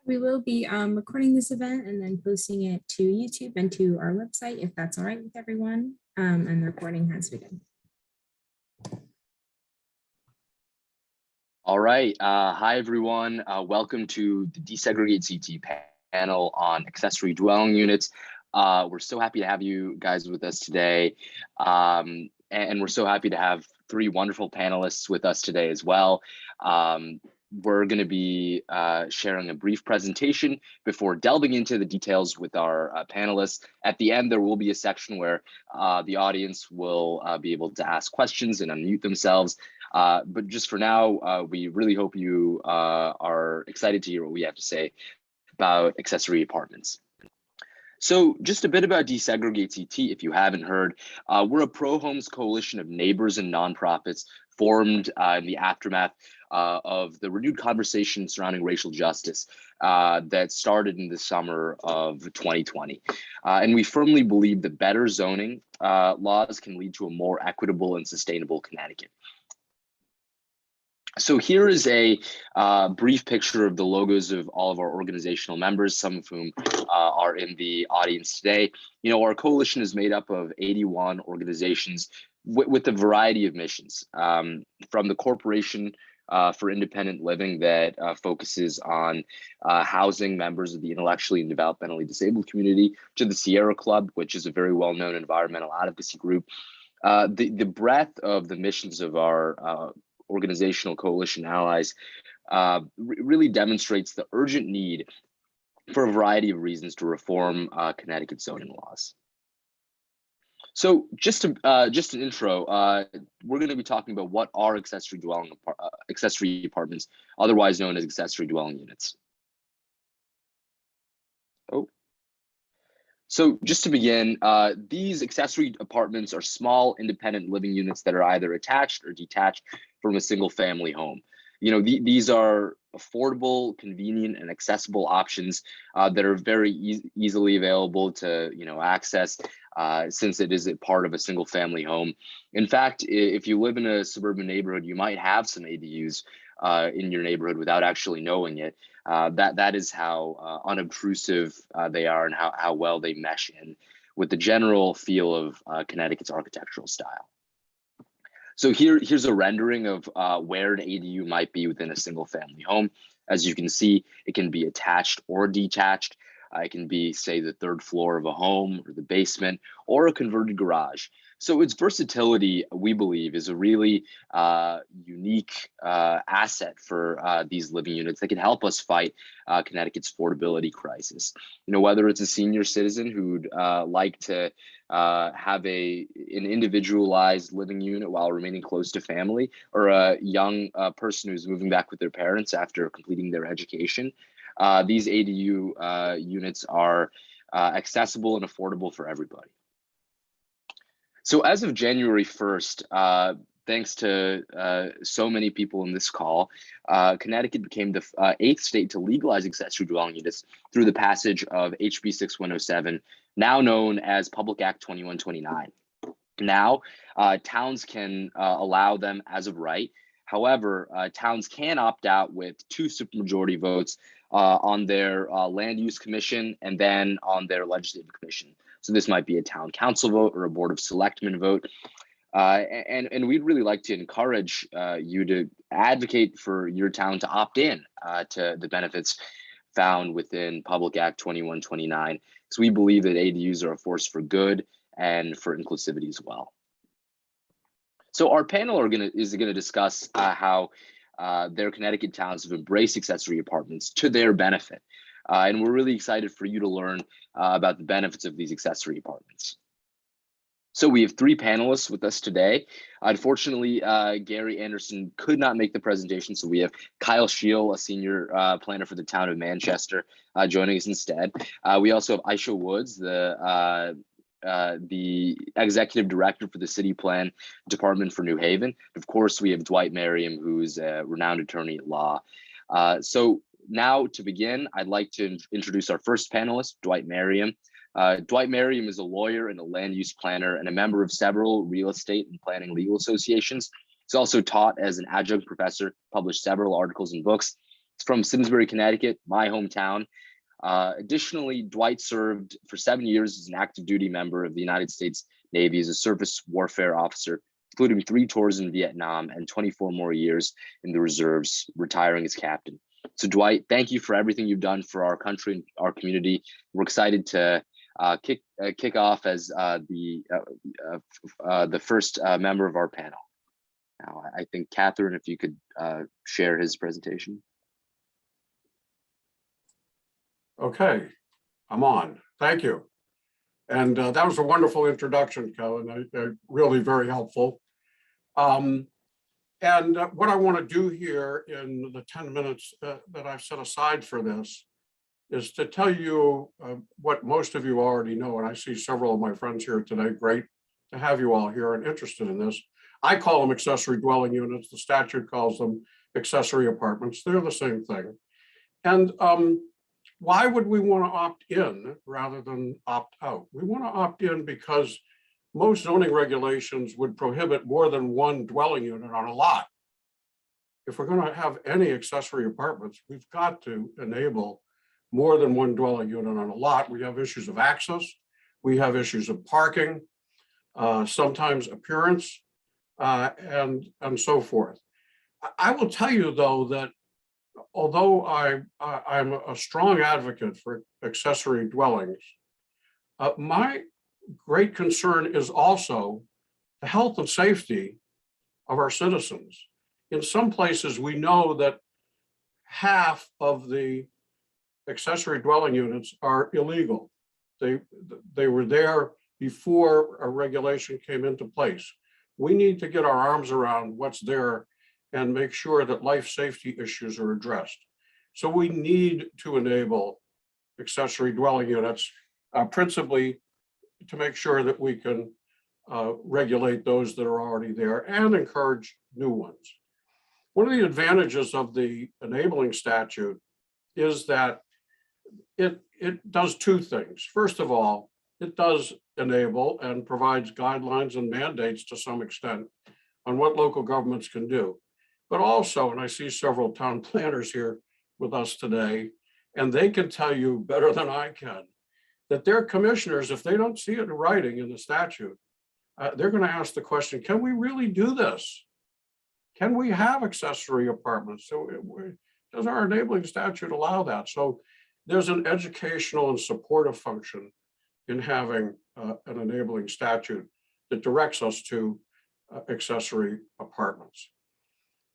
We will be recording this event and then posting it to YouTube and to our website, if that's all right with everyone. And the recording has begun. All right. Hi, everyone. Welcome to the DesegregateCT panel on accessory dwelling units. We're so happy to have you guys with us today. And we're so happy to have three wonderful panelists with us today as well. We're going to be sharing a brief presentation before delving into the details with our panelists. At the end, there will be a section where the audience will be able to ask questions and unmute themselves. But just for now, we really hope you are excited to hear what we have to say about accessory apartments. So just a bit about DesegregateCT, if you haven't heard. We're a pro-homes coalition of neighbors and nonprofits formed in the aftermath of the renewed conversation surrounding racial justice that started in the summer of 2020. And we firmly believe that better zoning laws can lead to a more equitable and sustainable Connecticut. So here is a brief picture of the logos of all of our organizational members, some of whom are in the audience today. You know, our coalition is made up of 81 organizations with a variety of missions, from the Corporation for Independent Living that focuses on housing members of the intellectually and developmentally disabled community, to the Sierra Club, which is a very well-known environmental advocacy group. The breadth of the missions of our organizational coalition allies really demonstrates the urgent need for a variety of reasons to reform Connecticut zoning laws. So just an intro, we're going to be talking about what are accessory apartments, otherwise known as accessory dwelling units. So just to begin, these accessory apartments are small independent living units that are either attached or detached from a single family home. You know, these are affordable, convenient, and accessible options that are very easily available to, access since it is a part of a single family home. In fact, if you live in a suburban neighborhood, you might have some ADUs in your neighborhood without actually knowing it. That is how unobtrusive they are and how well they mesh in with the general feel of Connecticut's architectural style. So here's a rendering of where an ADU might be within a single family home. As you can see, it can be attached or detached. It can be, say, the third floor of a home or the basement or a converted garage. So its versatility, we believe, is a really unique asset for these living units that can help us fight Connecticut's affordability crisis. You know, whether it's a senior citizen who'd like to have an individualized living unit while remaining close to family, or a young person who's moving back with their parents after completing their education. These ADU units are accessible and affordable for everybody. So as of January 1st, thanks to so many people in this call, Connecticut became the 8th state to legalize accessory dwelling units through the passage of HB 6107, now known as Public Act 2129. Now, towns can allow them as of right. However, towns can opt out with 2 supermajority votes on their land use commission and then on their legislative commission. So this might be a town council vote or a board of selectmen vote. And we'd really like to encourage you to advocate for your town to opt in to the benefits found within Public Act 2129. So we believe that ADUs are a force for good and for inclusivity as well. So our panel is going to discuss how their Connecticut towns have embraced accessory apartments to their benefit. And we're really excited for you to learn about the benefits of these accessory apartments. So we have 3 panelists with us today. Unfortunately, Gary Anderson could not make the presentation, so we have Kyle Scheel, a senior planner for the town of Manchester, joining us instead. We also have Aicha Woods, the executive director for the City Plan Department for New Haven. Of course, we have Dwight Merriam, who's a renowned attorney at law. So now to begin, I'd like to introduce our first panelist, Dwight Merriam. Dwight Merriam is a lawyer and a land use planner and a member of several real estate and planning legal associations. He's also taught as an adjunct professor, published several articles and books, It's from Simsbury, Connecticut, my hometown. Additionally, Dwight served for 7 years as an active duty member of the United States Navy as a surface warfare officer, including 3 tours in Vietnam and 24 more years in the reserves, retiring as captain. So Dwight, thank you for everything you've done for our country and our community. We're excited to kick off as the first member of our panel. Now, I think Catherine, if you could share his presentation. Okay, I'm on. Thank you. And that was a wonderful introduction, Kevin. Really very helpful. And what I want to do here in the 10 minutes that I've set aside for this is to tell you what most of you already know. And I see several of my friends here today. Great to have you all here and interested in this. I call them accessory dwelling units. The statute calls them accessory apartments. They're the same thing. And why would we want to opt in rather than opt out? We want to opt in because most zoning regulations would prohibit more than one dwelling unit on a lot. If we're going to have any accessory apartments, we've got to enable more than one dwelling unit on a lot. We have issues of access. We have issues of parking, sometimes appearance, and so forth. I will tell you, though, that although I'm a strong advocate for accessory dwellings, my great concern is also the health and safety of our citizens. In some places, we know that half of the accessory dwelling units are illegal. They were there before a regulation came into place. We need to get our arms around what's there and make sure that life safety issues are addressed. So we need to enable accessory dwelling units, principally to make sure that we can regulate those that are already there and encourage new ones. One of the advantages of the enabling statute is that it does 2 things. First of all, it does enable and provides guidelines and mandates to some extent on what local governments can do. But also, and I see several town planners here with us today, and they can tell you better than I can, that their commissioners, if they don't see it in writing in the statute, they're going to ask the question, can we really do this? Can we have accessory apartments? So does our enabling statute allow that? So there's an educational and supportive function in having an enabling statute that directs us to accessory apartments.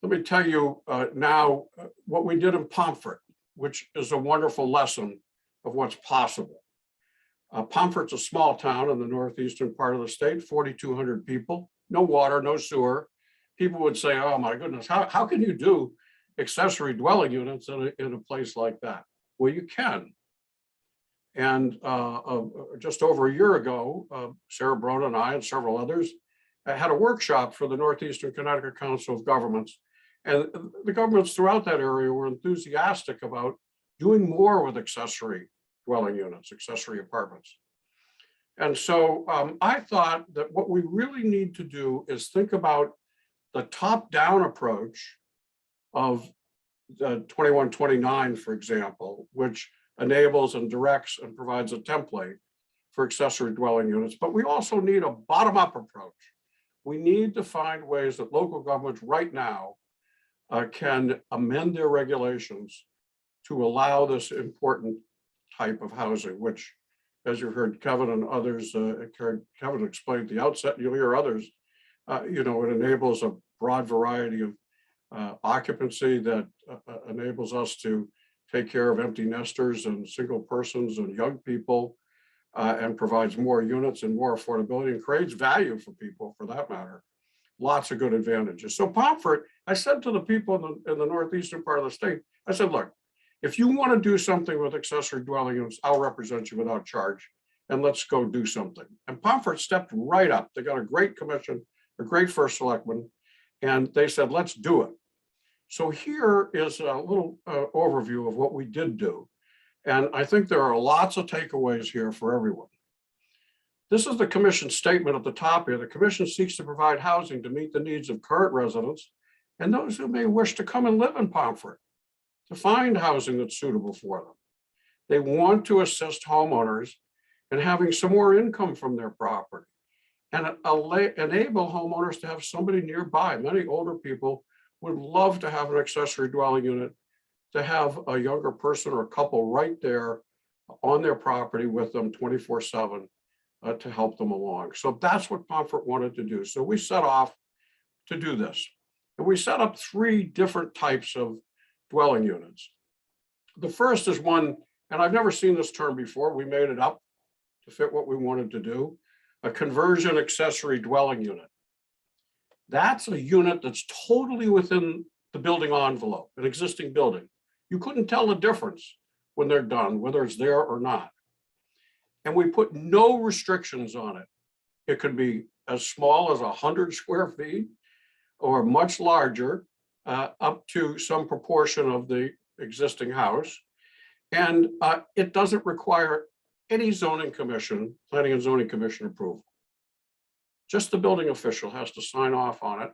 Let me tell you now what we did in Pomfret, which is a wonderful lesson of what's possible. Pomfret's a small town in the northeastern part of the state, 4,200 people, no water, no sewer. People would say, oh my goodness, how can you do accessory dwelling units in a place like that? Well, you can. And just over a year ago, Sarah Brown and I and several others had a workshop for the Northeastern Connecticut Council of Governments. And the governments throughout that area were enthusiastic about doing more with accessory dwelling units, accessory apartments. And so I thought that what we really need to do is think about the top-down approach of 2129, for example, which enables and directs and provides a template for accessory dwelling units. But we also need a bottom-up approach. We need to find ways that local governments right now can amend their regulations to allow this important type of housing, which, as you heard Kevin and others, Kevin explained at the outset, you'll hear others, it enables a broad variety of occupancy that enables us to take care of empty nesters and single persons and young people, and provides more units and more affordability and creates value for people, for that matter. Lots of good advantages. So Pomfret, I said to the people in the northeastern part of the state, I said, look, if you want to do something with accessory dwelling units, I'll represent you without charge, and let's go do something. And Pomfret stepped right up. They got a great commission, a great first selectman, and they said, let's do it. So here is a little overview of what we did do. And I think there are lots of takeaways here for everyone. This is the commission statement at the top here. The commission seeks to provide housing to meet the needs of current residents and those who may wish to come and live in Pomfret. to find housing that's suitable for them. They want to assist homeowners in having some more income from their property and enable homeowners to have somebody nearby. Many older people would love to have an accessory dwelling unit, to have a younger person or a couple right there on their property with them 24/7 to help them along. So that's what Pomfret wanted to do. So we set off to do this. And we set up 3 different types of dwelling units. The first is one, and I've never seen this term before, we made it up to fit what we wanted to do, a conversion accessory dwelling unit. That's a unit that's totally within the building envelope, an existing building. You couldn't tell the difference when they're done, whether it's there or not. And we put no restrictions on it. It could be as small as 100 square feet or much larger, up to some proportion of the existing house. And it doesn't require any zoning commission, planning and zoning commission approval. Just the building official has to sign off on it,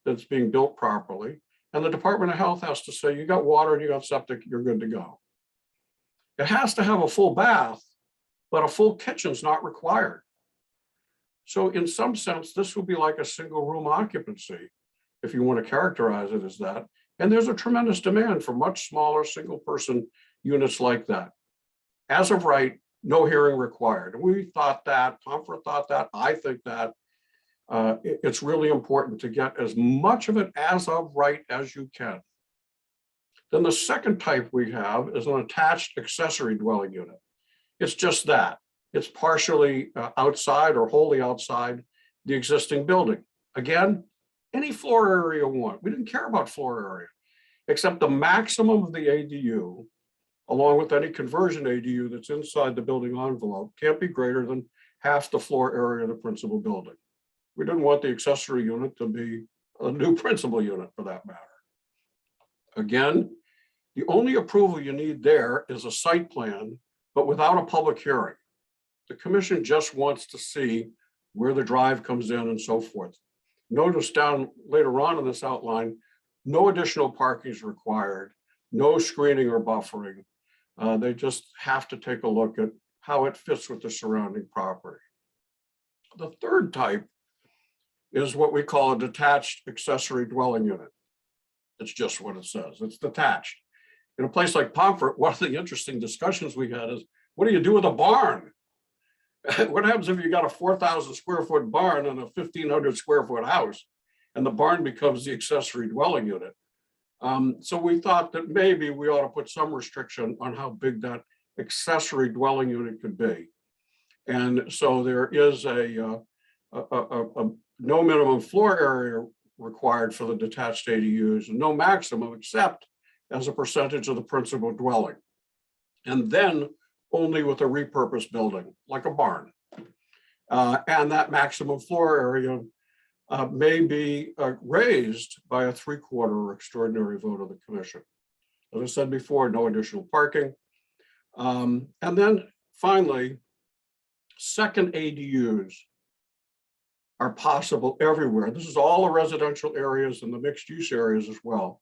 that it's being built properly. And the Department of Health has to say, you got water and you got septic, you're good to go. It has to have a full bath, but a full kitchen's not required. So in some sense, this would be like a single room occupancy, if you want to characterize it as that. And there's a tremendous demand for much smaller single person units like that. As of right, no hearing required. We thought that, Pomfret thought that, I think that it's really important to get as much of it as of right as you can. Then the second type we have is an attached accessory dwelling unit. It's just that. It's partially outside or wholly outside the existing building. Again, any floor area you want. We didn't care about floor area, except the maximum of the ADU, along with any conversion ADU that's inside the building envelope, can't be greater than half the floor area of the principal building. We didn't want the accessory unit to be a new principal unit for that matter. Again, the only approval you need there is a site plan, but without a public hearing. The commission just wants to see where the drive comes in and so forth. Notice down later on in this outline, no additional parking is required, no screening or buffering. They just have to take a look at how it fits with the surrounding property. The third type is what we call a detached accessory dwelling unit. It's just what it says, it's detached. In a place like Pomfret, one of the interesting discussions we had is, what do you do with a barn? What happens if you got a 4,000 square foot barn and a 1,500 square foot house, and the barn becomes the accessory dwelling unit? So we thought that maybe we ought to put some restriction on how big that accessory dwelling unit could be. And so there is a no minimum floor area required for the detached ADUs, and no maximum except as a percentage of the principal dwelling. And then only with a repurposed building, like a barn. And that maximum floor area may be raised by a 3/4 extraordinary vote of the commission. As I said before, no additional parking. And then finally, second ADUs are possible everywhere. This is all the residential areas and the mixed use areas as well.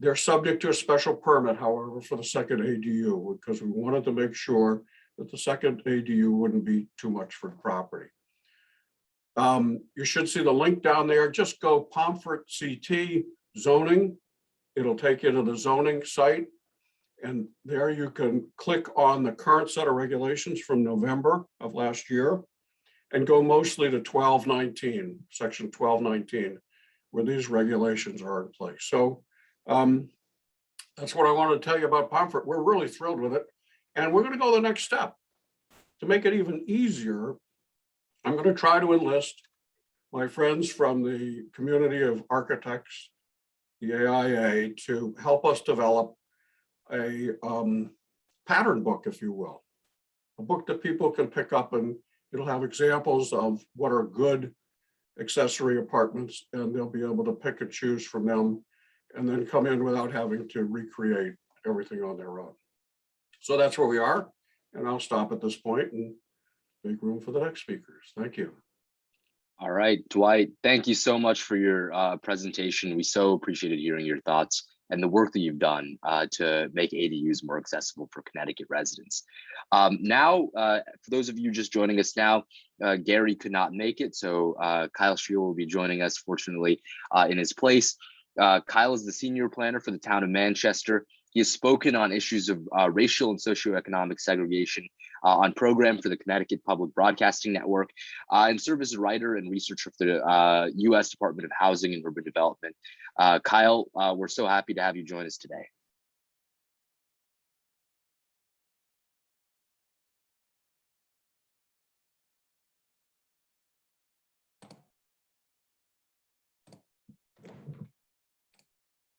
They're subject to a special permit, however, for the second ADU, because we wanted to make sure that the second ADU wouldn't be too much for the property. You should see the link down there. Just go Pomfret CT zoning. It'll take you to the zoning site. And there you can click on the current set of regulations from November of last year and go mostly to 1219, section 1219, where these regulations are in place. So that's what I wanted to tell you about Pomfret. We're really thrilled with it. And we're going to go the next step. To make it even easier, I'm going to try to enlist my friends from the community of architects, the AIA, to help us develop a pattern book, if you will. A book that people can pick up, and it'll have examples of what are good accessory apartments, and they'll be able to pick and choose from them and then come in without having to recreate everything on their own. So that's where we are. And I'll stop at this point and make room for the next speakers. Thank you. All right, Dwight, thank you so much for your presentation. We so appreciated hearing your thoughts and the work that you've done to make ADUs more accessible for Connecticut residents. Now, for those of you just joining us now, Gary could not make it, so Kyle Scheel will be joining us, fortunately, in his place. Kyle is the senior planner for the town of Manchester. He has spoken on issues of racial and socioeconomic segregation on program for the Connecticut Public Broadcasting Network, and served as a writer and researcher for the U.S. Department of Housing and Urban Development. Kyle, we're so happy to have you join us today.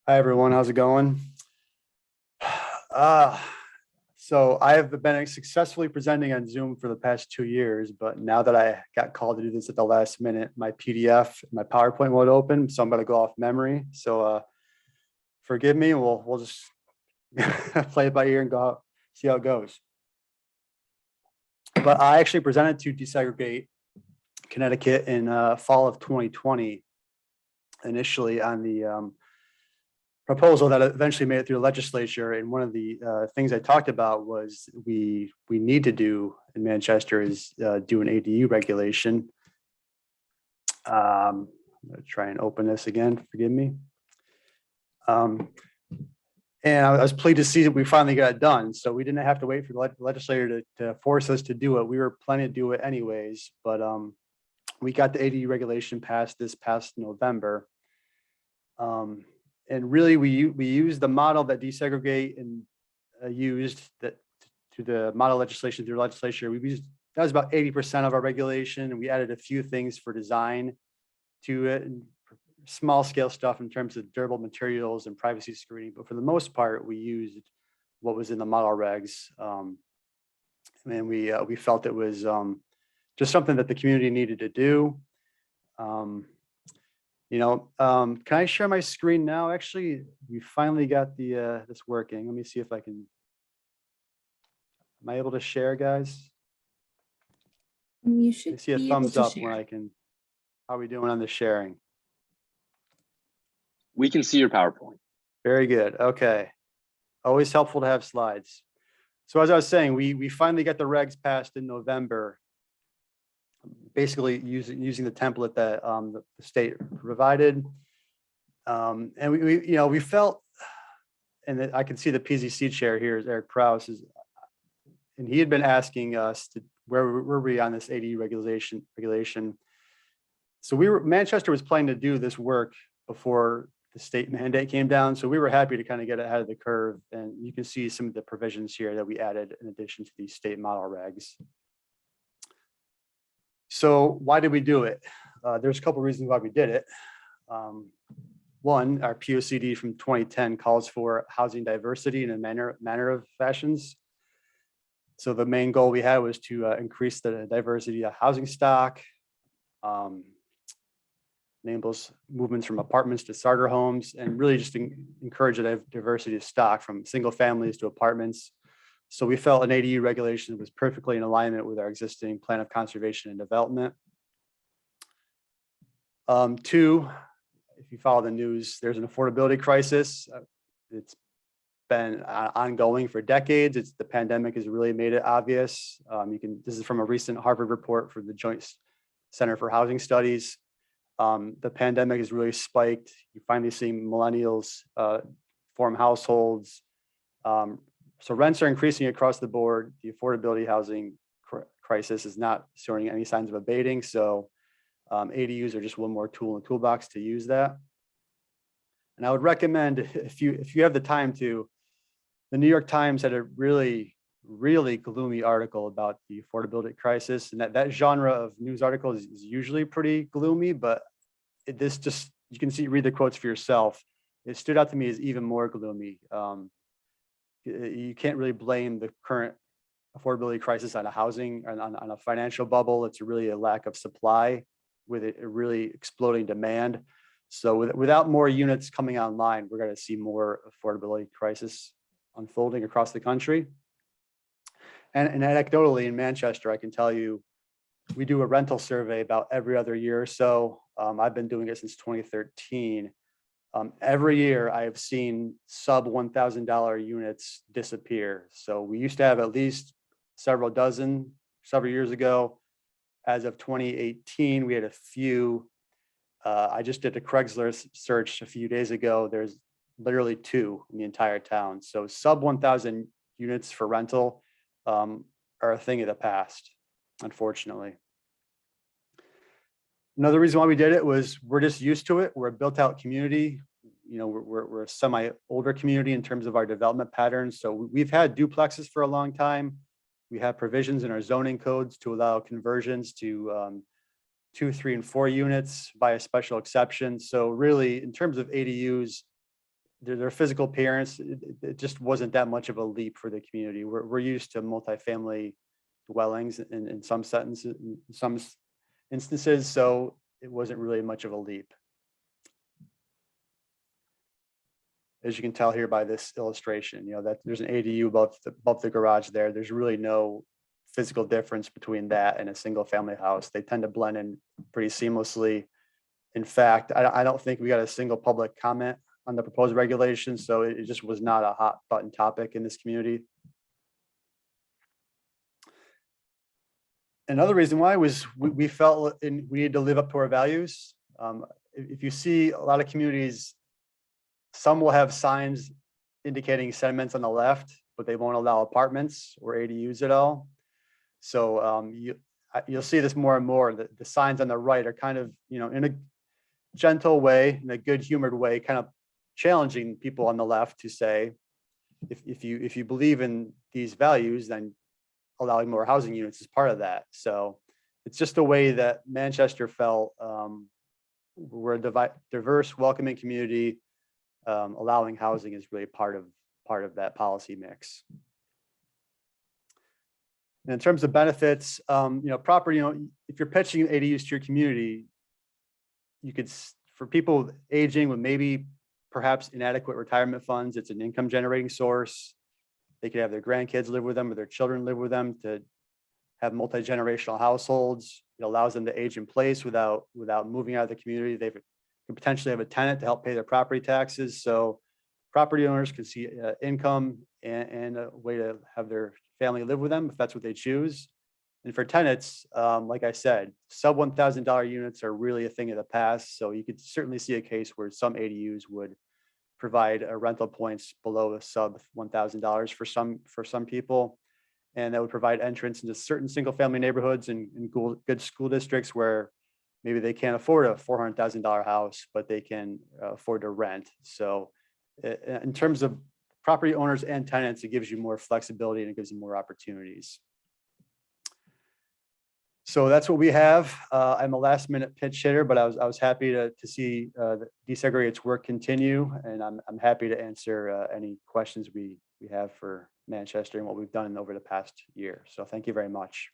Hi, everyone. How's it going? So I have been successfully presenting on Zoom for the past 2 years, but now that I got called to do this at the last minute, my PDF, my PowerPoint won't open, so I'm going to go off memory. So forgive me. We'll just play it by ear and go see how it goes. But I actually presented to Desegregate Connecticut in fall of 2020, initially on the proposal that eventually made it through the legislature. And one of the things I talked about was we need to do in Manchester is do an ADU regulation. I'm going to try and open this again, forgive me. And I was pleased to see that we finally got it done. So we didn't have to wait for the legislator to force us to do it. We were planning to do it anyways, but we got the ADU regulation passed this past November. And really, we used the model that Desegregate and used that to the model legislation through legislature. We used that was about 80% of our regulation, and we added a few things for design to it, and small scale stuff in terms of durable materials and privacy screening. But for the most part, we used what was in the model regs, and we felt it was just something that the community needed to do. Can I share my screen now? Actually, we finally got the this working. Let me see if I can. Am I able to share, guys? You should I see a be able thumbs to up share. when I can. How are we doing on the sharing? We can see your PowerPoint. Very good. Okay. Always helpful to have slides. So as I was saying, we finally got the regs passed in November, basically using the template that the state provided. And we felt, and I can see the PZC chair here is Eric Prowse, and he had been asking us to where were we on this ADU regulation. So Manchester was planning to do this work before the state mandate came down. So we were happy to kind of get ahead of the curve. And you can see some of the provisions here that we added in addition to these state model regs. So why did we do it? There's a couple of reasons why we did it. One, our POCD from 2010 calls for housing diversity in a manner of fashions. So the main goal we had was to increase the diversity of housing stock, enables movements from apartments to starter homes, and really just encourage the diversity of stock from single families to apartments. So we felt an ADU regulation was perfectly in alignment with our existing plan of conservation and development. Two, if you follow the news, there's an affordability crisis. It's been ongoing for decades. The pandemic has really made it obvious. This is from a recent Harvard report for the Joint Center for Housing Studies. The pandemic has really spiked. You finally see millennials form households. So rents are increasing across the board. The affordability housing crisis is not showing any signs of abating. So ADUs are just one more tool in the toolbox to use that. And I would recommend, if you have the time to, the New York Times had a really gloomy article about the affordability crisis, and that genre of news articles is usually pretty gloomy, but this just, you can read the quotes for yourself. It stood out to me as even more gloomy. You can't really blame the current affordability crisis on on a financial bubble. It's really a lack of supply with a really exploding demand. So without more units coming online, we're going to see more affordability crisis unfolding across the country. And anecdotally in Manchester, I can tell you, we do a rental survey about every other year or so. I've been doing it since 2013. Every year I have seen sub $1,000 units disappear. So we used to have at least several dozen several years ago. As of 2018, we had a few. I just did a Craigslist search a few days ago. There's literally 2 in the entire town. So sub 1,000 units for rental are a thing of the past, unfortunately. Another reason why we did it was we're just used to it. We're a built out community. You know, we're a semi older community in terms of our development patterns. So we've had duplexes for a long time. We have provisions in our zoning codes to allow conversions to 2, 3, and 4 units by a special exception. So really, in terms of ADUs, their physical appearance, it just wasn't that much of a leap for the community. We're used to multifamily dwellings in some instances, so it wasn't really much of a leap. As you can tell here by this illustration, you know, that there's an ADU above the garage there. There's really no physical difference between that and a single family house. They tend to blend in pretty seamlessly. In fact, I don't think we got a single public comment on the proposed regulations, so it just was not a hot button topic in this community. Another reason why was we felt we needed to live up to our values. If you see a lot of communities, some will have signs indicating sentiments on the left, but they won't allow apartments or ADUs at all. So you'll see this more and more. The signs on the right are kind of, you know, in a gentle way, in a good humored way, kind of challenging people on the left to say, if you believe in these values, then allowing more housing units is part of that. So it's just a way that Manchester felt we're a diverse, welcoming community. Allowing housing is really part of that policy mix. And in terms of benefits, you know, property, you know, if you're pitching ADUs to your community, you could, for people aging with maybe perhaps inadequate retirement funds, it's an income generating source. They could have their grandkids live with them or their children live with them to have multi-generational households. It allows them to age in place without moving out of the community. They could potentially have a tenant to help pay their property taxes. So property owners can see income and a way to have their family live with them if that's what they choose. And for tenants, like I said, sub $1,000 units are really a thing of the past. So you could certainly see a case where some ADUs would provide rental points below a sub $1,000 for some people. And that would provide entrance into certain single family neighborhoods and good school districts where maybe they can't afford a $400,000 house, but they can afford to rent. So in terms of property owners and tenants, it gives you more flexibility and it gives you more opportunities. So that's what we have. I'm a last minute pinch hitter, but I was happy to see Desegregate's work continue, and I'm happy to answer any questions we have for Manchester and what we've done over the past year. So thank you very much.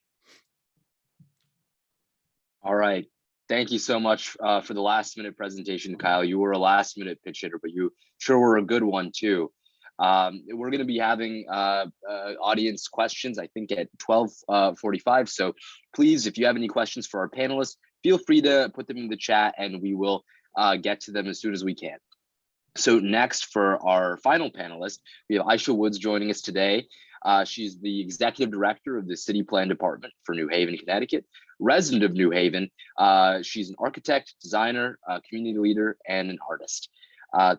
All right. Thank you so much for the last minute presentation, Kyle. You were a last minute pitch hitter, but you sure were a good one too. We're going to be having audience questions, I think at 12:45. So please, if you have any questions for our panelists, feel free to put them in the chat and we will get to them as soon as we can. So next, for our final panelist, we have Aicha Woods joining us today. She's the executive director of the City Plan Department for New Haven, Connecticut, resident of New Haven. She's an architect, designer, community leader, and an artist.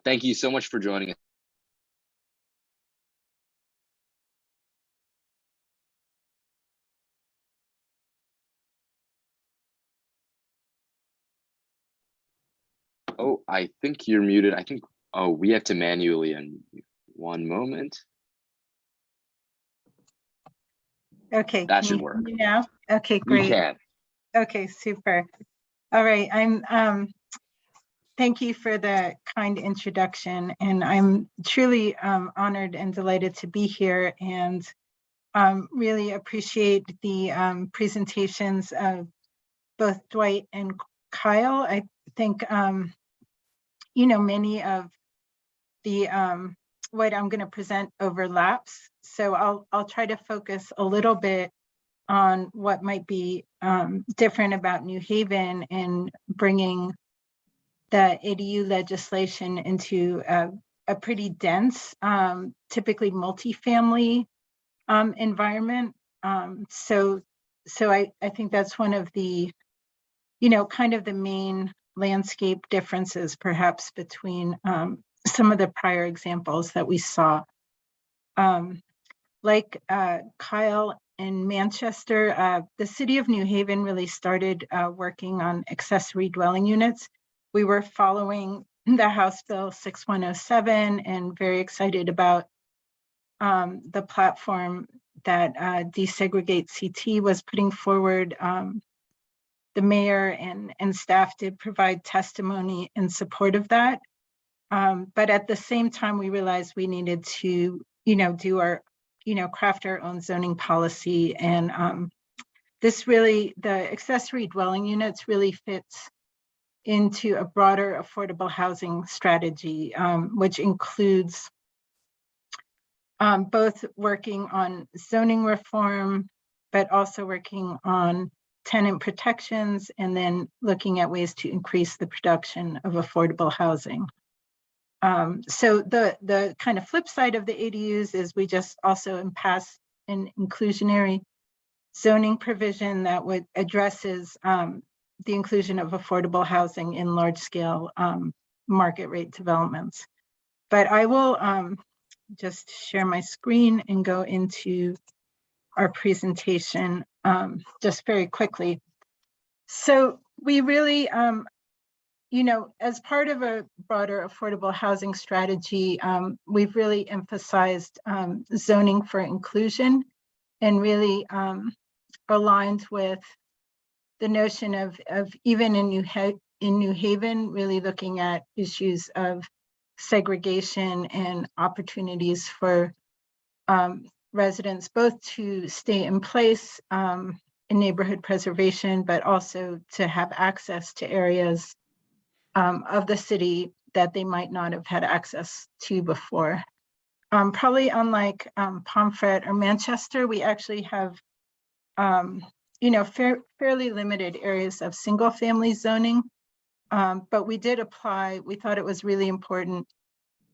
Thank you so much for joining us. Oh, I think you're muted. I think, oh, we have to manually unmute. One moment. Okay. That should work. Now? Okay, great. We can. Okay, super. All right. Thank you for the kind introduction, and I'm truly honored and delighted to be here, and really appreciate the presentations of both Dwight and Kyle. I think you know, many of the what I'm going to present overlaps, so I'll try to focus a little bit on what might be different about New Haven and bringing the ADU legislation into a pretty dense, typically multifamily environment. So I think that's one of the, kind of the main landscape differences perhaps between some of the prior examples that we saw. Like Kyle in Manchester, the city of New Haven really started working on accessory dwelling units. We were following the House Bill 6107 and very excited about the platform that DesegregateCT was putting forward. The mayor and staff did provide testimony in support of that. But at the same time, we realized we needed to, do our, craft our own zoning policy. And this really, the accessory dwelling units really fits into a broader affordable housing strategy, which includes both working on zoning reform, but also working on tenant protections, and then looking at ways to increase the production of affordable housing. So the kind of flip side of the ADUs is we just also pass an inclusionary zoning provision that would addresses the inclusion of affordable housing in large scale market rate developments. But I will just share my screen and go into our presentation just very quickly. So we really, as part of a broader affordable housing strategy, we've really emphasized zoning for inclusion and really aligned with the notion of even in New Haven, really looking at issues of segregation and opportunities for residents both to stay in place in neighborhood preservation, but also to have access to areas of the city that they might not have had access to before. Probably unlike Pomfret or Manchester, we actually have fairly limited areas of single family zoning, but we did apply, we thought it was really important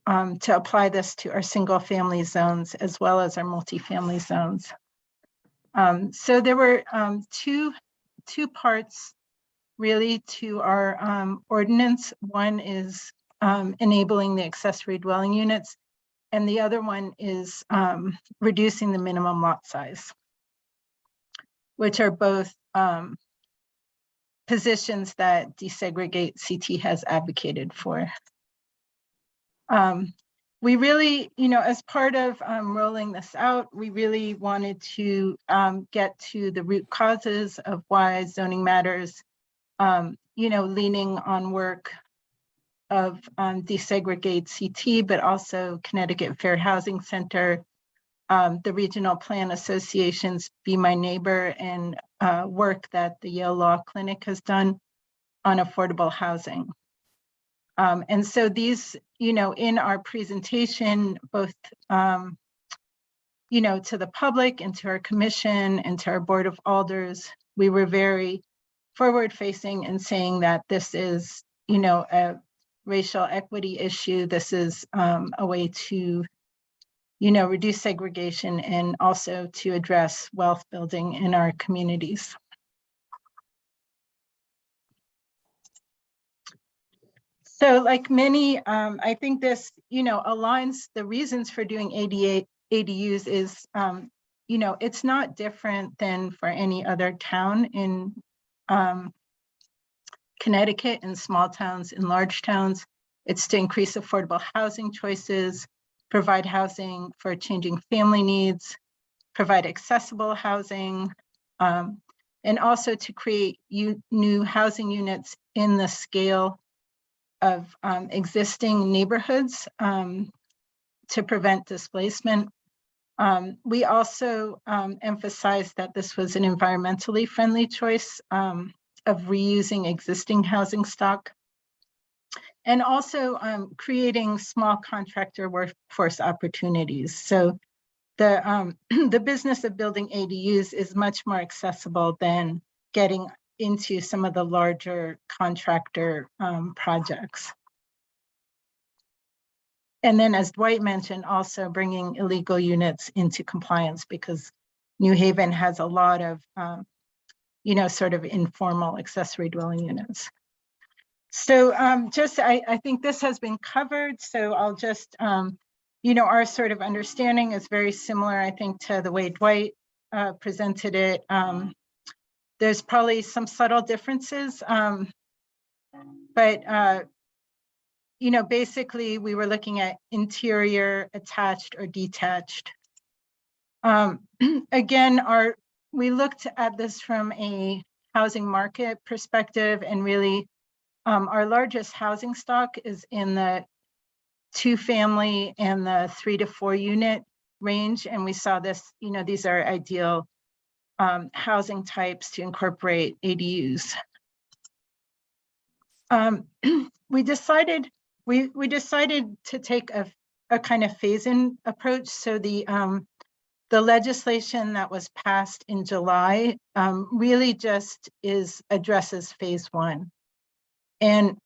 to apply this to our single family zones as well as our multifamily zones. So there were two parts really to our ordinance. One is enabling the accessory dwelling units, and the other one is reducing the minimum lot size, which are both positions that DesegregateCT has advocated for. We really, as part of rolling this out, we really wanted to get to the root causes of why zoning matters, leaning on work of DesegregateCT, but also Connecticut Fair Housing Center, the regional plan associations, Be My Neighbor, and work that the Yale Law Clinic has done on affordable housing. And so these, in our presentation, both, to the public and to our commission and to our board of alders, we were very forward facing and saying that this is, a racial equity issue. This is a way to, reduce segregation and also to address wealth building in our communities. So like many, I think this, aligns the reasons for doing ADUs is, it's not different than for any other town in Connecticut, in small towns, in large towns. It's to increase affordable housing choices, provide housing for changing family needs, provide accessible housing, and also to create new housing units in the scale of existing neighborhoods to prevent displacement. We also emphasized that this was an environmentally friendly choice of reusing existing housing stock, and also creating small contractor workforce opportunities. So the business of building ADUs is much more accessible than getting into some of the larger contractor projects. And then, as Dwight mentioned, also bringing illegal units into compliance, because New Haven has a lot of, sort of informal accessory dwelling units. So I think this has been covered. So I'll just, our sort of understanding is very similar, I think, to the way Dwight presented it. There's probably some subtle differences, but basically we were looking at interior, attached or detached. Again, we looked at this from a housing market perspective, and really our largest housing stock is in the 2-family and the 3 to 4 unit range. And we saw this, these are ideal housing types to incorporate ADUs. We decided to take a kind of phase-in approach. So the legislation that was passed in July really just addresses phase 1. And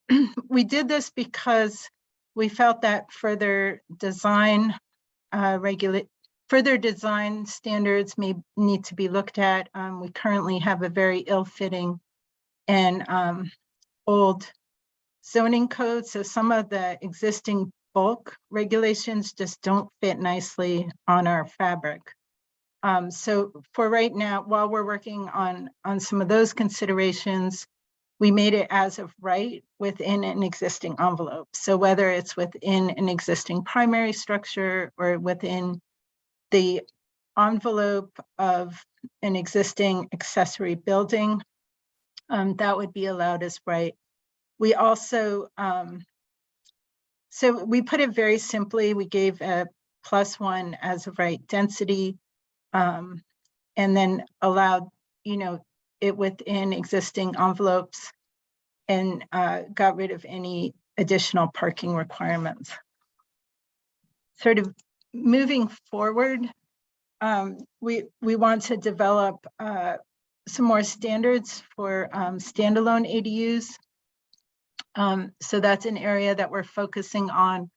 we did this because we felt that further design standards may need to be looked at. We currently have a very ill-fitting and old zoning code. So some of the existing bulk regulations just don't fit nicely on our fabric. So for right now, while we're working on some of those considerations, we made it as of right within an existing envelope. So whether it's within an existing primary structure or within the envelope of an existing accessory building, that would be allowed as right. We also, so we put it very simply, we gave a +1 as of right density, and then allowed, it within existing envelopes, and got rid of any additional parking requirements. Sort of moving forward, we want to develop some more standards for standalone ADUs. So that's an area that we're focusing on.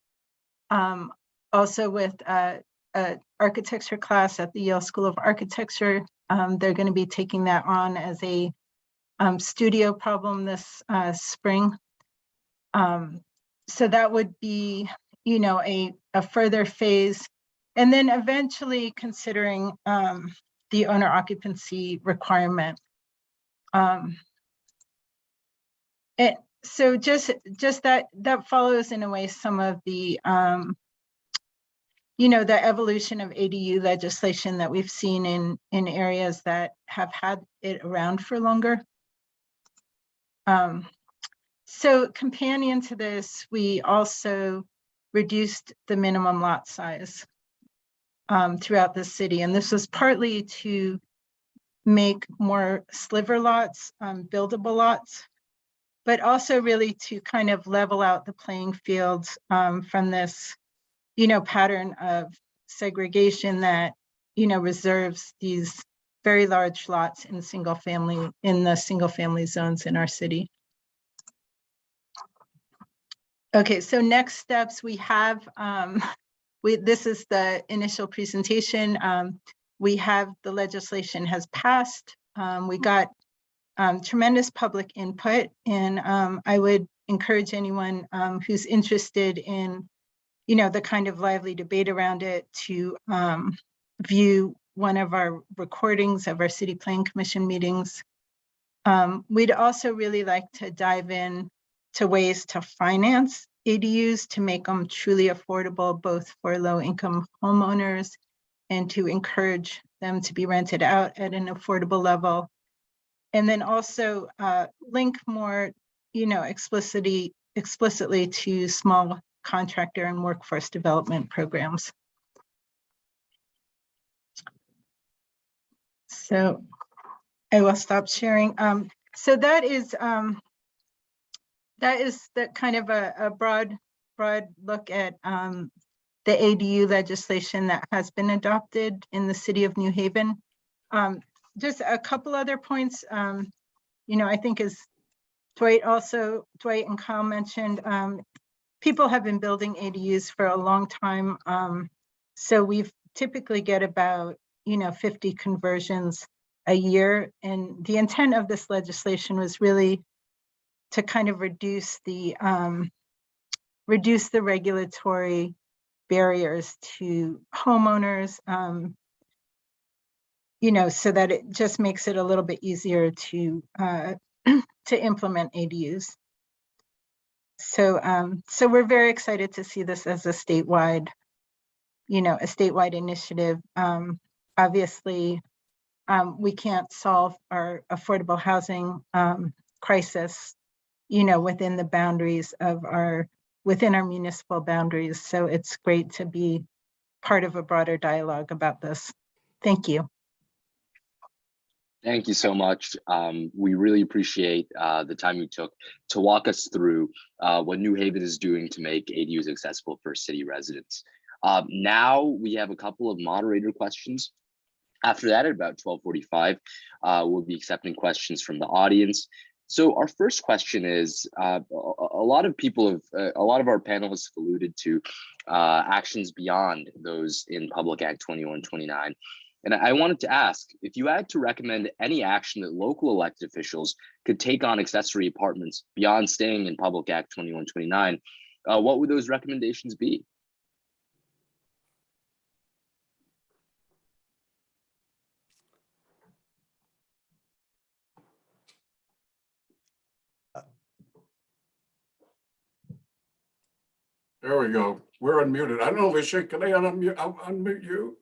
Also with an architecture class at the Yale School of Architecture. They're going to be taking that on as a studio problem this spring. So that would be, a further phase. And then eventually considering the owner occupancy requirement. So just that follows in a way some of the the evolution of ADU legislation that we've seen in areas that have had it around for longer. So companion to this, we also reduced the minimum lot size throughout the city. And this was partly to make more sliver lots, buildable lots, but also really to kind of level out the playing fields from this pattern of segregation that, reserves these very large lots in the single family zones in our city. Okay, so next steps we have, this is the initial presentation. We have the legislation has passed. We got tremendous public input, and I would encourage anyone who's interested in the kind of lively debate around it to view one of our recordings of our City Planning Commission meetings. We'd also really like to dive in to ways to finance ADUs to make them truly affordable, both for low-income homeowners and to encourage them to be rented out at an affordable level. And then also link more, explicitly to small contractor and workforce development programs. So I will stop sharing. So that is the kind of a broad look at the ADU legislation that has been adopted in the city of New Haven. Just a couple other points. I think as Dwight and Kyle mentioned, people have been building ADUs for a long time. So we've typically get about, 50 conversions a year. And the intent of this legislation was really to kind of reduce the regulatory barriers to homeowners, so that it just makes it a little bit easier to implement ADUs. So we're very excited to see this as a statewide initiative. Obviously, we can't solve our affordable housing crisis, within the boundaries of within our municipal boundaries. So it's great to be part of a broader dialogue about this. Thank you. Thank you so much. We really appreciate the time you took to walk us through what New Haven is doing to make ADUs accessible for city residents. Now we have a couple of moderator questions. After that, at about 12:45, we'll be accepting questions from the audience. So our first question is, a lot of our panelists have alluded to actions beyond those in Public Act 2129. And I wanted to ask, if you had to recommend any action that local elected officials could take on accessory apartments beyond staying in Public Act 2129, what would those recommendations be? There we go. We're unmuted. I don't know, Alicia, can I unmute you?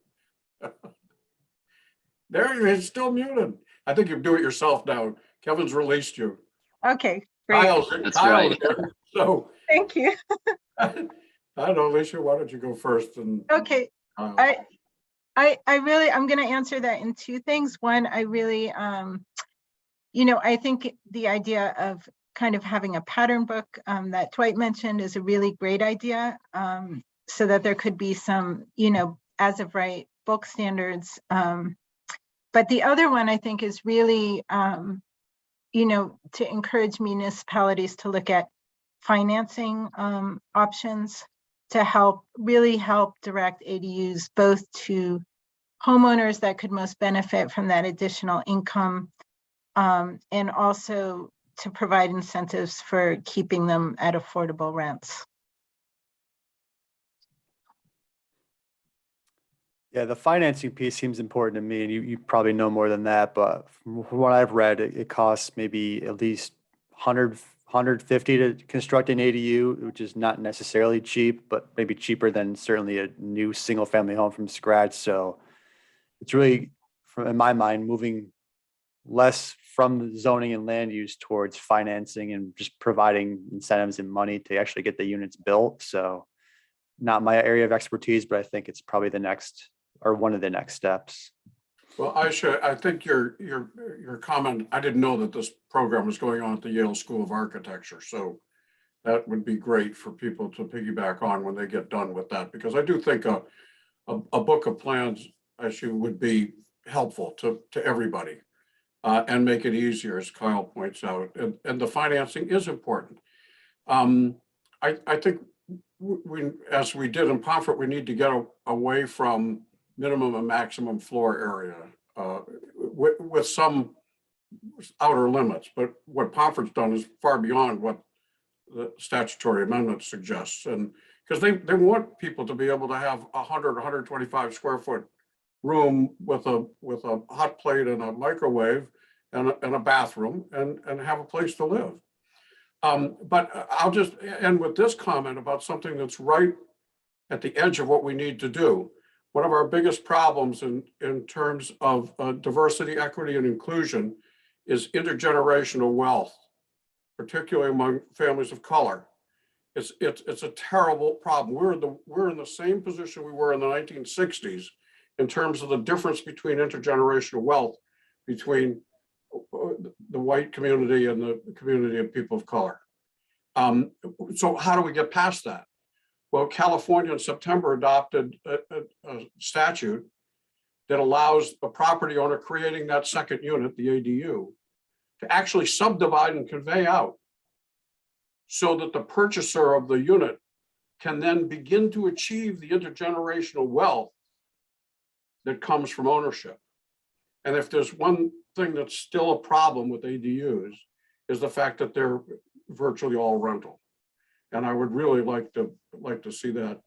There you are, it's still muted. I think you do it yourself now. Kevin's released you. Okay, great. Kyle's right. there. So Thank you. I don't know, Alicia, why don't you go first? And Okay. Kyle. I'm going to answer that in two things. One, I really, I think the idea of kind of having a pattern book that Dwight mentioned is a really great idea, so that there could be some, as of right book standards. But the other one I think is really, to encourage municipalities to look at financing options to really help direct ADUs both to homeowners that could most benefit from that additional income, and also to provide incentives for keeping them at affordable rents. Yeah, the financing piece seems important to me, and you probably know more than that, but from what I've read, it costs maybe at least 150 to construct an ADU, which is not necessarily cheap, but maybe cheaper than certainly a new single family home from scratch. So it's really, in my mind, moving less from zoning and land use towards financing and just providing incentives and money to actually get the units built. So not my area of expertise, but I think it's probably the next or one of the next steps. Well, Aicha, I think your comment, I didn't know that this program was going on at the Yale School of Architecture. So that would be great for people to piggyback on when they get done with that, because I do think a book of plans actually would be helpful to everybody and make it easier, as Kyle points out. And the financing is important. I think as we did in Pomfret, we need to get away from minimum and maximum floor area with some outer limits. But what Pomfret's done is far beyond what the statutory amendment suggests. And because they want people to be able to have 100, 125 square foot room with a hot plate and a microwave and a bathroom and have a place to live. But I'll just end with this comment about something that's right at the edge of what we need to do. One of our biggest problems in terms of diversity, equity, and inclusion is intergenerational wealth, particularly among families of color. It's a terrible problem. We're in the same position we were in the 1960s in terms of the difference between intergenerational wealth between the white community and the community of people of color. So how do we get past that? Well, California in September adopted a statute that allows a property owner creating that second unit, the ADU, to actually subdivide and convey out so that the purchaser of the unit can then begin to achieve the intergenerational wealth that comes from ownership. And if there's one thing that's still a problem with ADUs, is the fact that they're virtually all rental. And I would really like to see that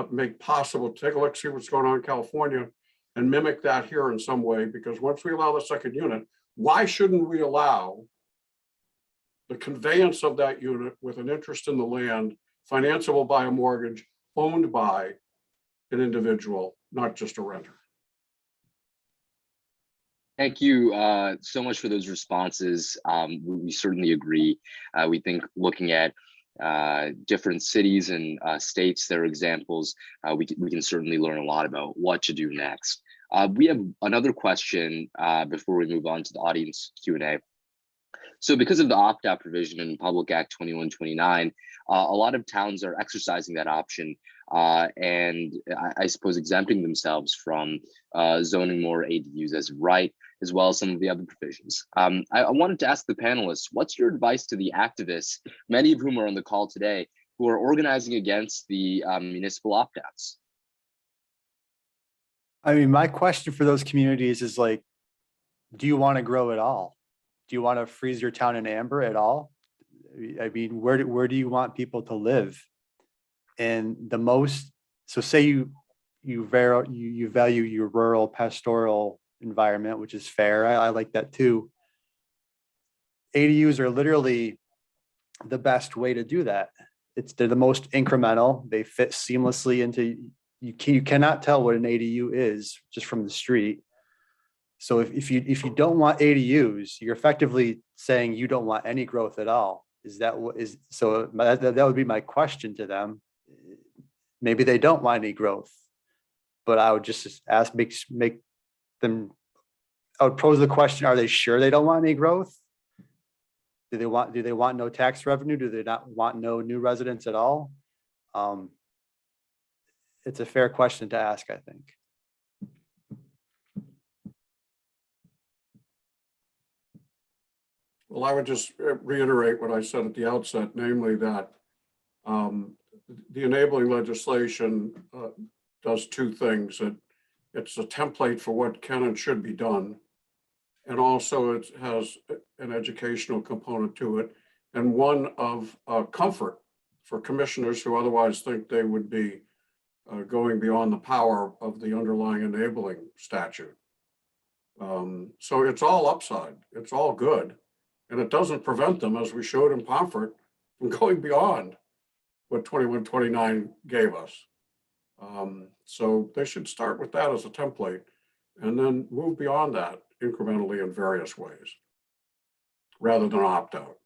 make possible. Take a look, see what's going on in California and mimic that here in some way, because once we allow the second unit, why shouldn't we allow the conveyance of that unit with an interest in the land, financeable by a mortgage, owned by an individual, not just a renter? Thank you so much for those responses. We certainly agree. We think looking at different cities and states, their examples, we can certainly learn a lot about what to do next. We have another question before we move on to the audience Q&A. So because of the opt-out provision in Public Act 2129, a lot of towns are exercising that option and I suppose exempting themselves from zoning more ADUs as of right, as well as some of the other provisions. I wanted to ask the panelists, what's your advice to the activists, many of whom are on the call today, who are organizing against the municipal opt-outs? I mean, my question for those communities is like, do you want to grow at all? Do you want to freeze your town in amber at all? I mean, where do you want people to live? And the most, so say you value your rural pastoral environment, which is fair. I like that too. ADUs are literally the best way to do that. They're the most incremental. They fit seamlessly into, you cannot tell what an ADU is just from the street. So if you don't want ADUs, you're effectively saying you don't want any growth at all. Is that what is, so that would be my question to them. Maybe they don't want any growth, but I would just ask, make them, I would pose the question, are they sure they don't want any growth? Do they want no tax revenue? Do they not want no new residents at all? It's a fair question to ask, I think. Well, I would just reiterate what I said at the outset, namely that the enabling legislation does two things. It's a template for what can and should be done. And also it has an educational component to it, and one of comfort for commissioners who otherwise think they would be going beyond the power of the underlying enabling statute. So it's all upside, it's all good. And it doesn't prevent them, as we showed in Pomfret, from going beyond what 2129 gave us. So they should start with that as a template and then move beyond that incrementally in various ways, rather than opt out.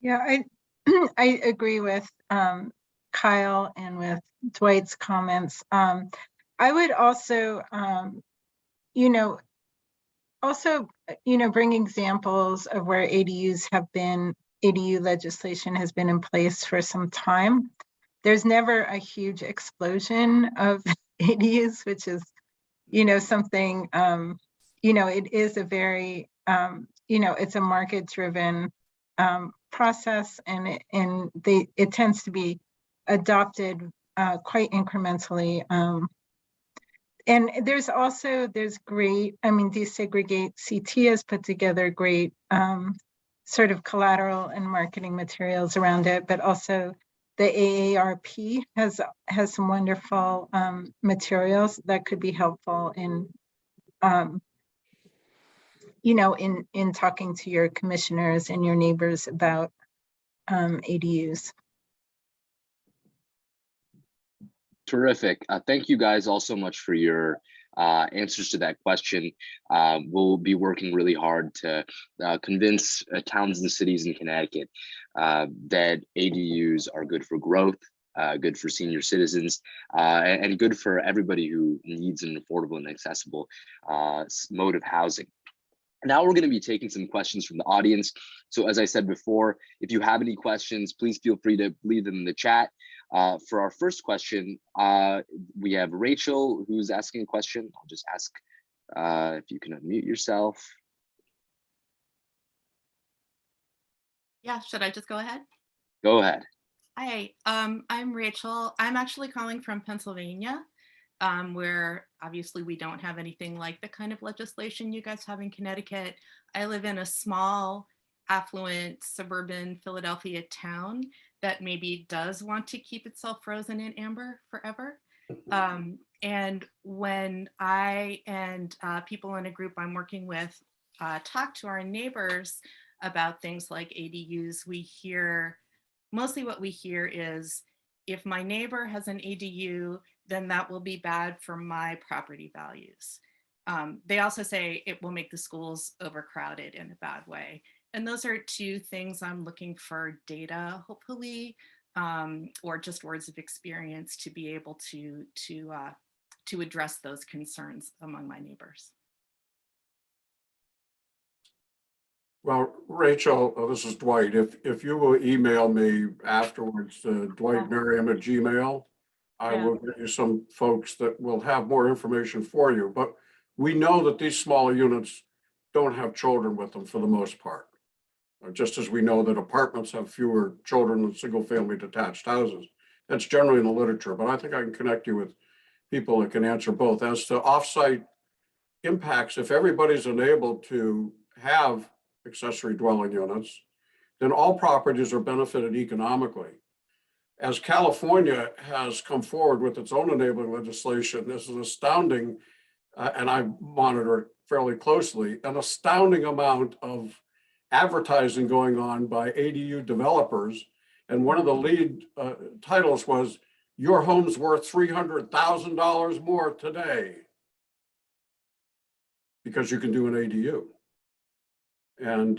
Yeah, I agree with Kyle and with Dwight's comments. I would also, bring examples of where ADU legislation has been in place for some time. There's never a huge explosion of ADUs, which is, something, it is a very, it's a market-driven process, and it tends to be adopted quite incrementally. And there's great, DesegregateCT has put together great sort of collateral and marketing materials around it, but also the AARP has some wonderful materials that could be helpful in, in talking to your commissioners and your neighbors about ADUs. Terrific. Thank you guys all so much for your answers to that question. We'll be working really hard to convince towns and cities in Connecticut that ADUs are good for growth, good for senior citizens, and good for everybody who needs an affordable and accessible mode of housing. Now we're going to be taking some questions from the audience. So as I said before, if you have any questions, please feel free to leave them in the chat. For our first question, we have Rachel who's asking a question. I'll just ask if you can unmute yourself. Yeah, should I just go ahead? Go ahead. Hi, I'm Rachel. I'm actually calling from Pennsylvania, where obviously we don't have anything like the kind of legislation you guys have in Connecticut. I live in a small, affluent, suburban Philadelphia town that maybe does want to keep itself frozen in amber forever. And when I and people in a group I'm working with talk to our neighbors about things like ADUs, we hear, mostly what we hear is, if my neighbor has an ADU, then that will be bad for my property values. They also say it will make the schools overcrowded in a bad way. And those are two things I'm looking for data, hopefully, or just words of experience to be able to address those concerns among my neighbors. Well, Rachel, this is Dwight. If you will email me afterwards, Dwight Merriam at Gmail, I Yeah. will get you some folks that will have more information for you. But we know that these smaller units don't have children with them for the most part. Just as we know that apartments have fewer children than single-family detached houses. That's generally in the literature, but I think I can connect you with people that can answer both. As to offsite impacts, if everybody's enabled to have accessory dwelling units, then all properties are benefited economically. As California has come forward with its own enabling legislation, this is astounding, and I monitor it fairly closely, an astounding amount of advertising going on by ADU developers. And one of the lead titles was, "Your home's worth $300,000 more today," because you can do an ADU. And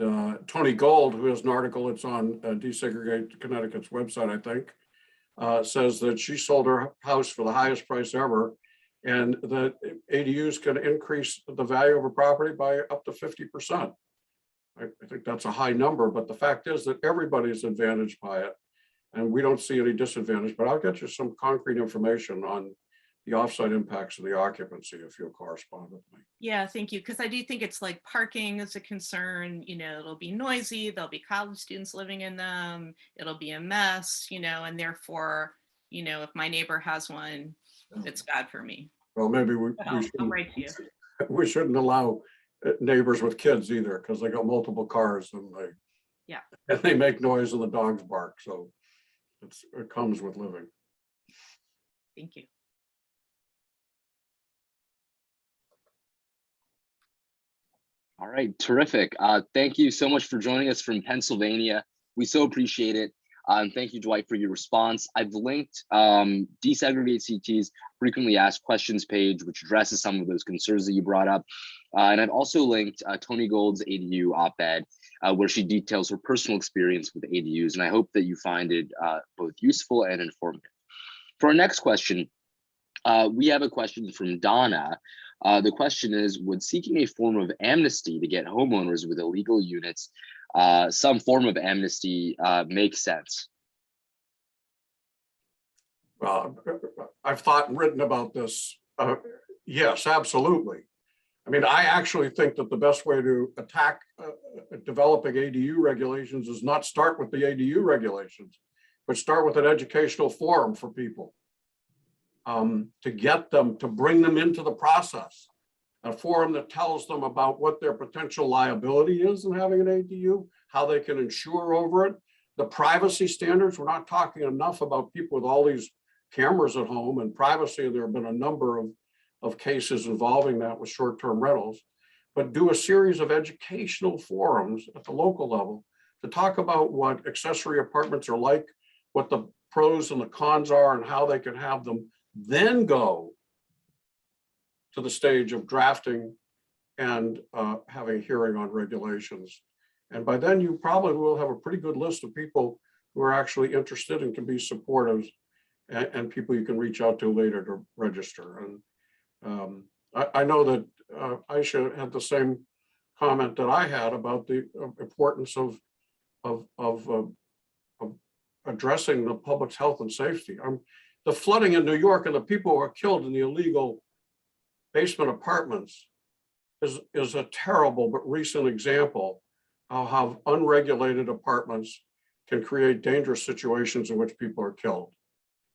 Tony Gold, who has an article, it's on Desegregate Connecticut's website, I think, says that she sold her house for the highest price ever, and that ADUs can increase the value of a property by up to 50%. I think that's a high number, but the fact is that everybody's advantaged by it, and we don't see any disadvantage. But I'll get you some concrete information on the offsite impacts of the occupancy if you'll correspond with me. Yeah, thank you. Because I do think it's like parking is a concern. You know, it'll be noisy. There'll be college students living in them. It'll be a mess, you know, and therefore, you know, if my neighbor has one, it's bad for me. Well, maybe I'm right to you. we shouldn't allow neighbors with kids either, because they got multiple cars and they make noise and the dogs bark. So it comes with living. Thank you. All right, terrific. Thank you so much for joining us from Pennsylvania. We so appreciate it. And thank you, Dwight, for your response. I've linked DesegregateCT's frequently asked questions page, which addresses some of those concerns that you brought up. And I've also linked Tony Gold's ADU op-ed, where she details her personal experience with ADUs. And I hope that you find it both useful and informative. For our next question, we have a question from Donna. The question is, would seeking a form of amnesty to get homeowners with illegal units, some form of amnesty, make sense? Well, I've thought and written about this. Yes, absolutely. I mean, I actually think that the best way to attack developing ADU regulations is not start with the ADU regulations, but start with an educational forum for people. To get them, to bring them into the process, a forum that tells them about what their potential liability is in having an ADU, how they can insure over it, the privacy standards. We're not talking enough about people with all these cameras at home and privacy. And there have been a number of cases involving that with short-term rentals, but do a series of educational forums at the local level to talk about what accessory apartments are like, what the pros and the cons are, and how they can have them. Then go to the stage of drafting and having a hearing on regulations. And by then you probably will have a pretty good list of people who are actually interested and can be supportive, and people you can reach out to later to register. And I know that Aicha had the same comment that I had about the importance of addressing the public's health and safety. The flooding in New York and the people who are killed in the illegal basement apartments is a terrible but recent example how unregulated apartments can create dangerous situations in which people are killed.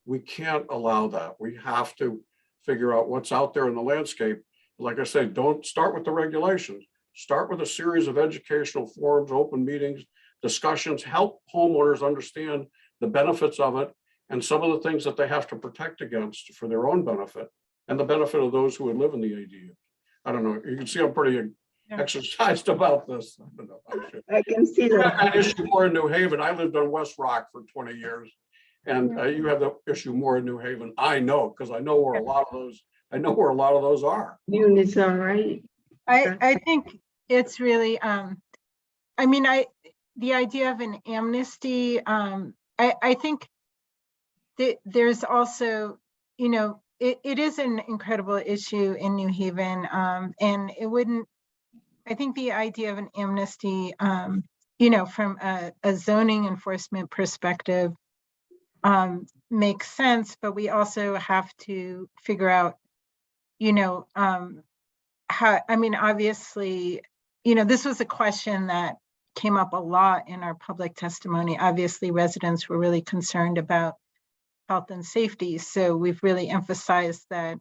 We can't allow that. We have to figure out what's out there in the landscape. Like I said, don't start with the regulations. Start with a series of educational forums, open meetings, discussions, help homeowners understand the benefits of it and some of the things that they have to protect against for their own benefit and the benefit of those who would live in the ADU. I don't know. You can see I'm pretty exercised about this. I don't know. I can see that. An issue more in New Haven. I lived on West Rock for 20 years. And you have the issue more in New Haven. I know, because I know where a lot of those are. Units are right. I think it's really, I mean, the idea of an amnesty, I think that there's also, you know, it is an incredible issue in New Haven, and it wouldn't, I think the idea of an amnesty, you know, from a zoning enforcement perspective, makes sense, but we also have to figure out, you know, how, I mean, obviously, you know, this was a question that came up a lot in our public testimony. Obviously, residents were really concerned about health and safety. So we've really emphasized that,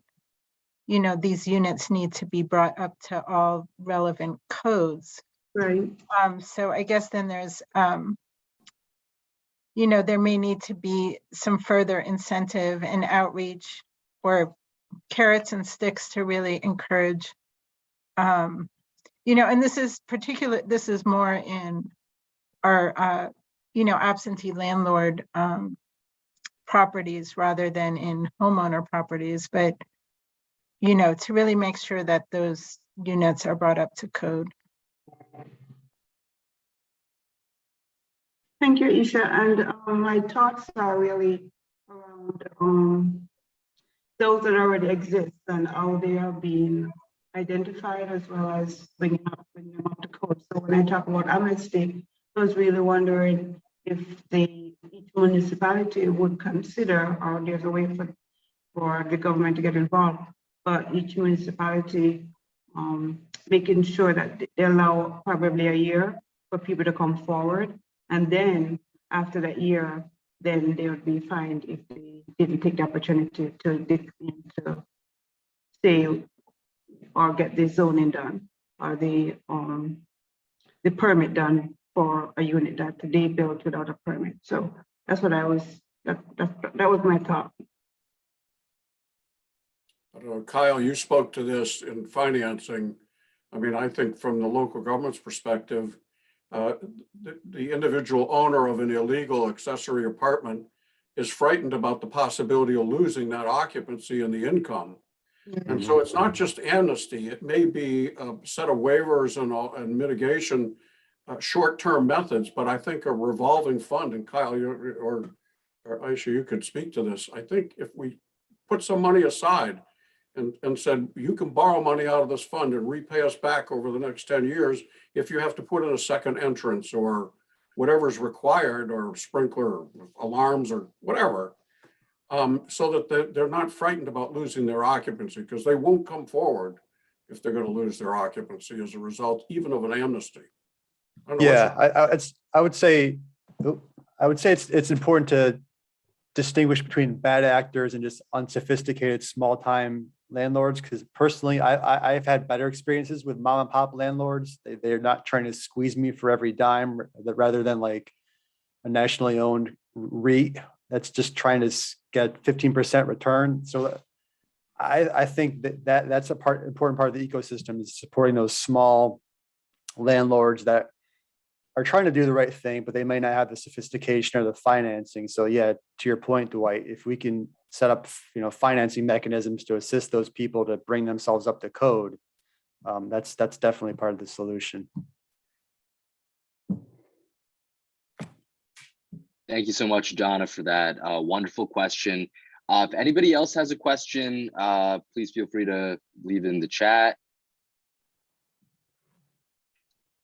you know, these units need to be brought up to all relevant codes. Right. So I guess then there's, you know, there may need to be some further incentive and outreach or carrots and sticks to really encourage, you know, and this is more in our, you know, absentee landlord properties rather than in homeowner properties, but, you know, to really make sure that those units are brought up to code. Thank you, Aicha. And my thoughts are really around those that already exist and how they are being identified as well as bringing them up to code. So when I talk about amnesty, I was really wondering if each municipality would consider, or there's a way for the government to get involved, but each municipality making sure that they allow probably a year for people to come forward. And then after that year, then they would be fined if they didn't take the opportunity to stay or get the zoning done or the permit done for a unit that they built without a permit. So that's what that was my thought. I don't know, Kyle, you spoke to this in financing. I mean, I think from the local government's perspective, the individual owner of an illegal accessory apartment is frightened about the possibility of losing that occupancy and the income. And so it's not just amnesty, it may be a set of waivers and mitigation short-term methods, but I think a revolving fund, and Kyle or Aicha, you could speak to this. I think if we put some money aside and said, you can borrow money out of this fund and repay us back over the next 10 years if you have to put in a second entrance or whatever's required, or sprinkler alarms or whatever, so that they're not frightened about losing their occupancy, because they won't come forward if they're going to lose their occupancy as a result, even of an amnesty. I would say it's important to distinguish between bad actors and just unsophisticated small-time landlords, because personally I've had better experiences with mom and pop landlords. They're not trying to squeeze me for every dime, rather than like a nationally owned REIT that's just trying to get 15% return. So I think that's a important part of the ecosystem, is supporting those small landlords that are trying to do the right thing, but they may not have the sophistication or the financing. So yeah, to your point, Dwight, if we can set up, you know, financing mechanisms to assist those people to bring themselves up to code, that's definitely part of the solution. Thank you so much, Donna, for that wonderful question. If anybody else has a question, please feel free to leave in the chat.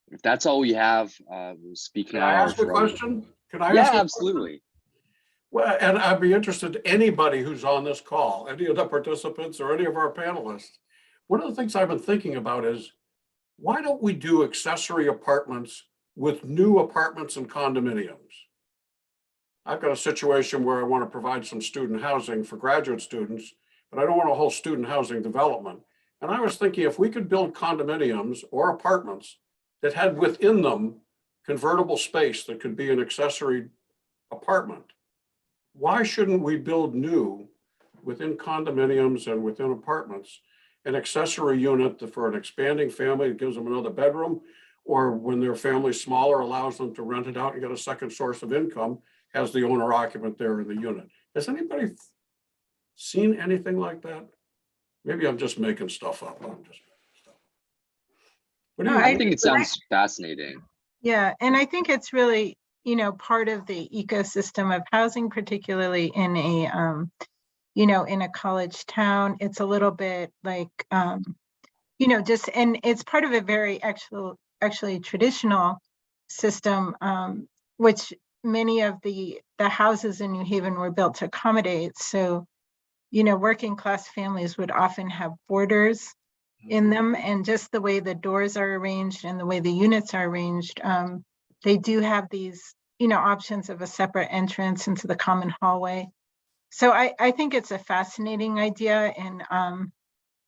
If that's all we have, we'll speak now. Can I ask a question? Can I ask? Yeah, absolutely. Well, and I'd be interested in anybody who's on this call, any of the participants or any of our panelists. One of the things I've been thinking about is, why don't we do accessory apartments with new apartments and condominiums. I've got a situation where I want to provide some student housing for graduate students, but I don't want a whole student housing development. And I was thinking if we could build condominiums or apartments that had within them convertible space that could be an accessory apartment, why shouldn't we build new within condominiums and within apartments, an accessory unit for an expanding family that gives them another bedroom, or when their family's smaller, allows them to rent it out and get a second source of income, has the owner occupant there in the unit. Has anybody seen anything like that? Maybe I'm just making stuff up. What do you No, I think? think it sounds fascinating. Yeah, and I think it's really, part of the ecosystem of housing, particularly in a, in a college town. It's a little bit like, and it's part of a very actually traditional system, which many of the houses in New Haven were built to accommodate. So, working class families would often have boarders in them, and just the way the doors are arranged and the way the units are arranged, they do have these, options of a separate entrance into the common hallway. So I think it's a fascinating idea, and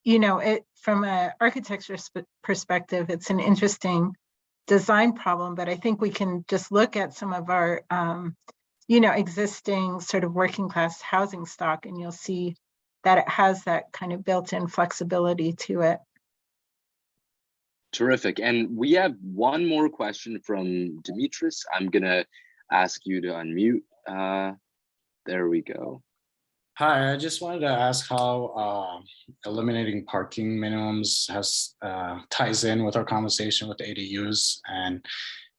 it from an architecture perspective, it's an interesting design problem. But I think we can just look at some of our, existing sort of working class housing stock, and you'll see that it has that kind of built-in flexibility to it. Terrific. And we have one more question from Demetrius. I'm gonna ask you to unmute. There we go. Hi, I just wanted to ask how eliminating parking minimums ties in with our conversation with ADUs, and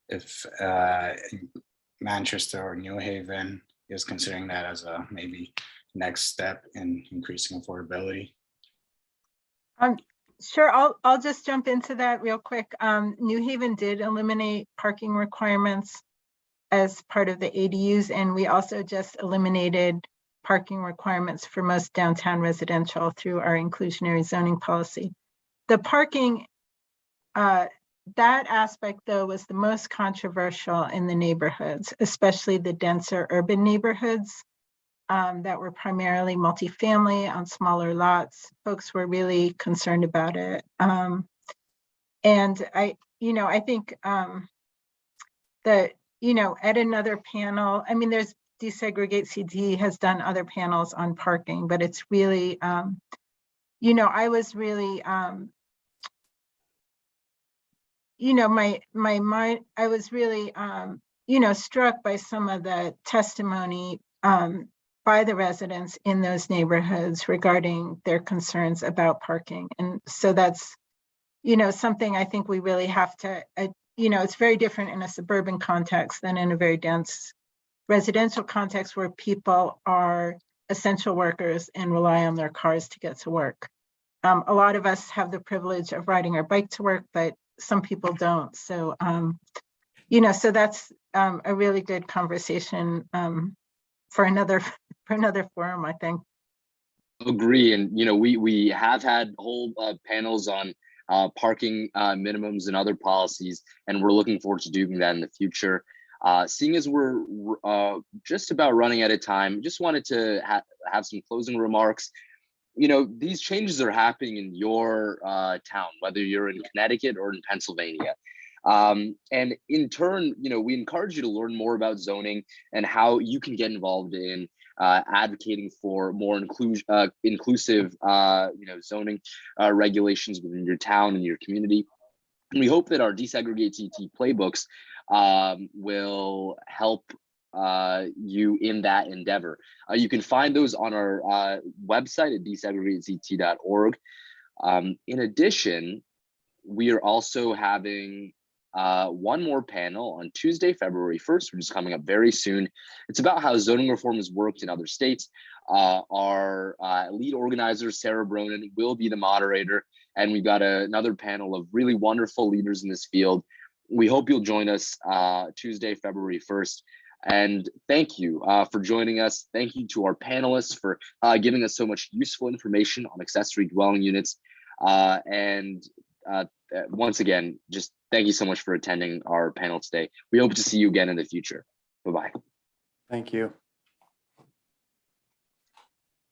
if Manchester or New Haven is considering that as a maybe next step in increasing affordability. Sure, I'll just jump into that real quick. New Haven did eliminate parking requirements as part of the ADUs, and we also just eliminated parking requirements for most downtown residential through our inclusionary zoning policy. The parking, that aspect though was the most controversial in the neighborhoods, especially the denser urban neighborhoods that were primarily multifamily on smaller lots. Folks were really concerned about it. And I think that, at another panel, I mean, there's DesegregateCT has done other panels on parking, but it's really, I was really, my mind, I was really, struck by some of the testimony by the residents in those neighborhoods regarding their concerns about parking. And so that's, something I think we really have to, it's very different in a suburban context than in a very dense residential context where people are essential workers and rely on their cars to get to work. A lot of us have the privilege of riding our bike to work, but some people don't. So, so that's a really good conversation for another forum, I think. Agree. And, we have had whole panels on parking minimums and other policies, and we're looking forward to doing that in the future. Seeing as we're just about running out of time, just wanted to have some closing remarks. These changes are happening in your town, whether you're in Connecticut or in Pennsylvania. And in turn, we encourage you to learn more about zoning and how you can get involved in advocating for more inclusive, zoning regulations within your town and your community. And we hope that our DesegregateCT playbooks will help you in that endeavor. You can find those on our website at desegregatect.org. In addition, we are also having one more panel on Tuesday, February 1st, which is coming up very soon. It's about how zoning reform has worked in other states. Our lead organizer, Sarah Bronin, will be the moderator, and we've got another panel of really wonderful leaders in this field. We hope you'll join us Tuesday, February 1st. And thank you for joining us. Thank you to our panelists for giving us so much useful information on accessory dwelling units. And once again, just thank you so much for attending our panel today. We hope to see you again in the future. Bye-bye. Thank you.